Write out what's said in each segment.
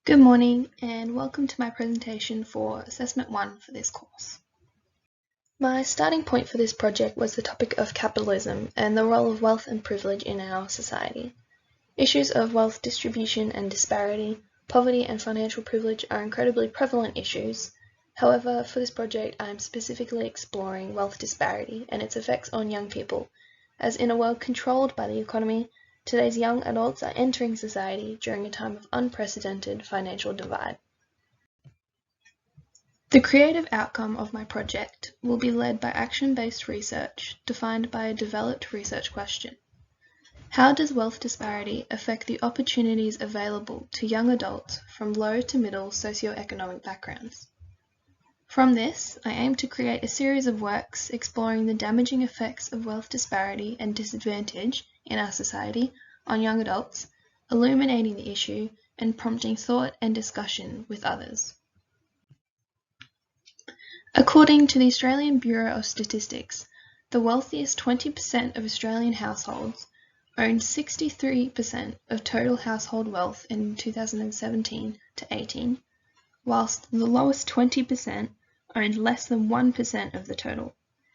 Good morning and welcome to my presentation for Assessment 1 for this course. My starting point for this project was the topic of capitalism and the role of wealth and privilege in our society. Issues of wealth distribution and disparity, poverty and financial privilege are incredibly prevalent issues. However, for this project I am specifically exploring wealth disparity and its effects on young people, as in a world controlled by the economy, today's young adults are entering society during a time of unprecedented financial divide. The creative outcome of my project will be led by action-based research defined by a developed research question. How does wealth disparity affect the opportunities available to young adults from low to middle socioeconomic backgrounds? From this, I aim to create a series of works exploring the damaging effects of wealth disparity and disadvantage in our society on young adults, illuminating the issue and prompting thought and discussion with others. According to the Australian Bureau of Statistics, the wealthiest 20% of Australian households owned 63% of total household wealth in 2017-18, whilst the lowest 20% owned less than 1% of the total,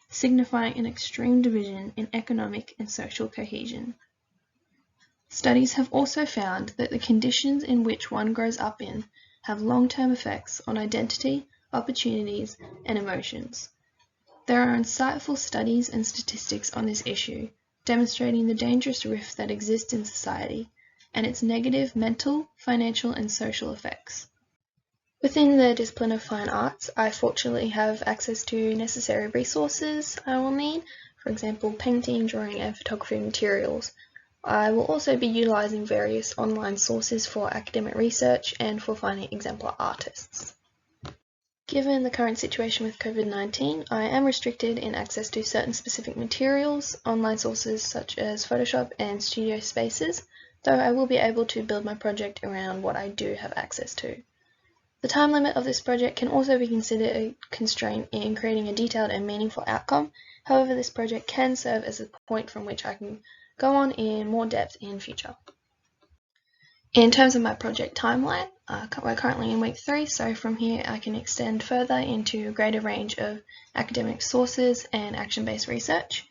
signifying an extreme division in economic and social cohesion. Studies have also found that the conditions in which one grows up in have long-term effects on identity, opportunities, and emotions. There are insightful studies and statistics on this issue, demonstrating the dangerous rift that exists in society and its negative mental, financial, and social effects. Within the discipline of fine arts, I fortunately have access to necessary resources I will need, for example, painting, drawing, and photography materials. I will also be utilising various online sources for academic research and for finding exemplar artists. Given the current situation with COVID-19, I am restricted in access to certain specific materials, online sources such as Photoshop and Studio Spaces, though I will be able to build my project around what I do have access to. The time limit of this project can also be considered a constraint in creating a detailed and meaningful outcome. However, this project can serve as a point from which I can go on in more depth in future. In terms of my project timeline, we're currently in week 3, so from here I can extend further into a greater range of academic sources and action-based research.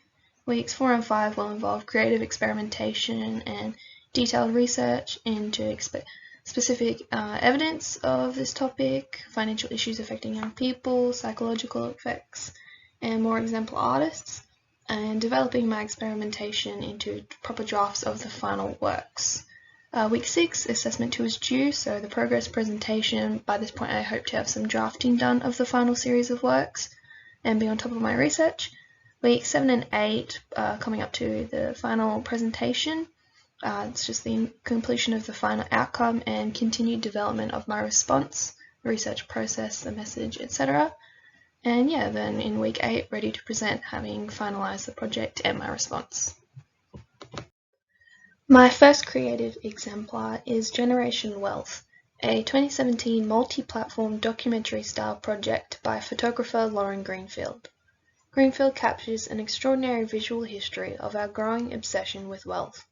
Weeks 4 and 5 will involve creative experimentation and detailed research into specific evidence of this topic, financial issues affecting young people, psychological effects, and more exemplar artists, and developing my experimentation into proper drafts of the final works. Week 6, Assessment 2 is due, so the progress presentation, by this point I hope to have some drafting done of the final series of works and be on top of my research. Week 7 and 8, coming up to the final presentation. It's just the completion of the final outcome and continued development of my response, research process, the message, etc. And yeah, then in week 8, ready to present, having finalised the project and my response. My first creative exemplar is Generation Wealth, a 2017 multi-platform documentary-style project by photographer Lauren Greenfield. Greenfield captures an extraordinary visual history of our growing obsession with wealth,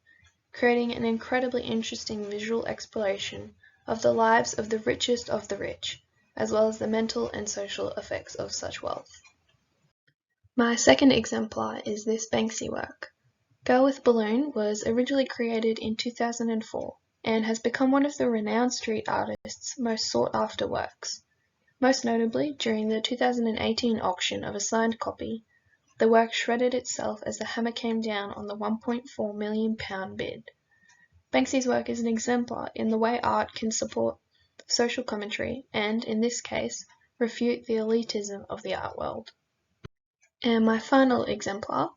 creating an incredibly interesting visual exploration of the lives of the richest of the rich, as well as the mental and social effects of such wealth. My second exemplar is this Banksy work. Girl with Balloon was originally created in 2004 and has become one of the renowned street artists' most sought-after works. Most notably, during the 2018 auction of a signed copy, the work shredded itself as the hammer came down on the £1.4 million bid. Banksy's work is an exemplar in the way art can support social commentary and, in this case, refute the elitism of the art world. And my final exemplar,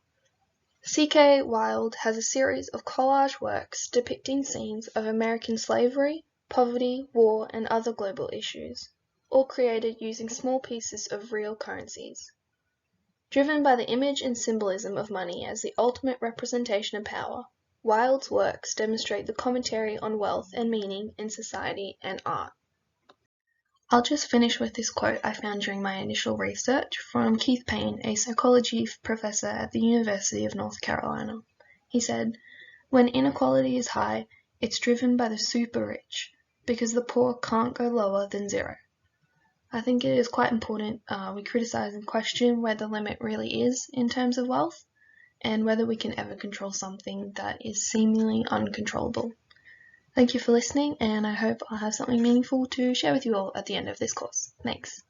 C.K. Wilde has a series of collage works depicting scenes of American slavery, poverty, war, and other global issues, all created using small pieces of real currencies. Driven by the image and symbolism of money as the ultimate representation of power, Wilde's works demonstrate the commentary on wealth and meaning in society and art. I'll just finish with this quote I found during my initial research from Keith Payne, a psychology professor at the University of North Carolina. He said, "When inequality is high, it's driven by the super rich. because the poor can't go lower than zero. I think it is quite important we criticise and question where the limit really is in terms of wealth, and whether we can ever control something that is seemingly uncontrollable. Thank you for listening, and I hope I'll have something meaningful to share with you all at the end of this course. Thanks.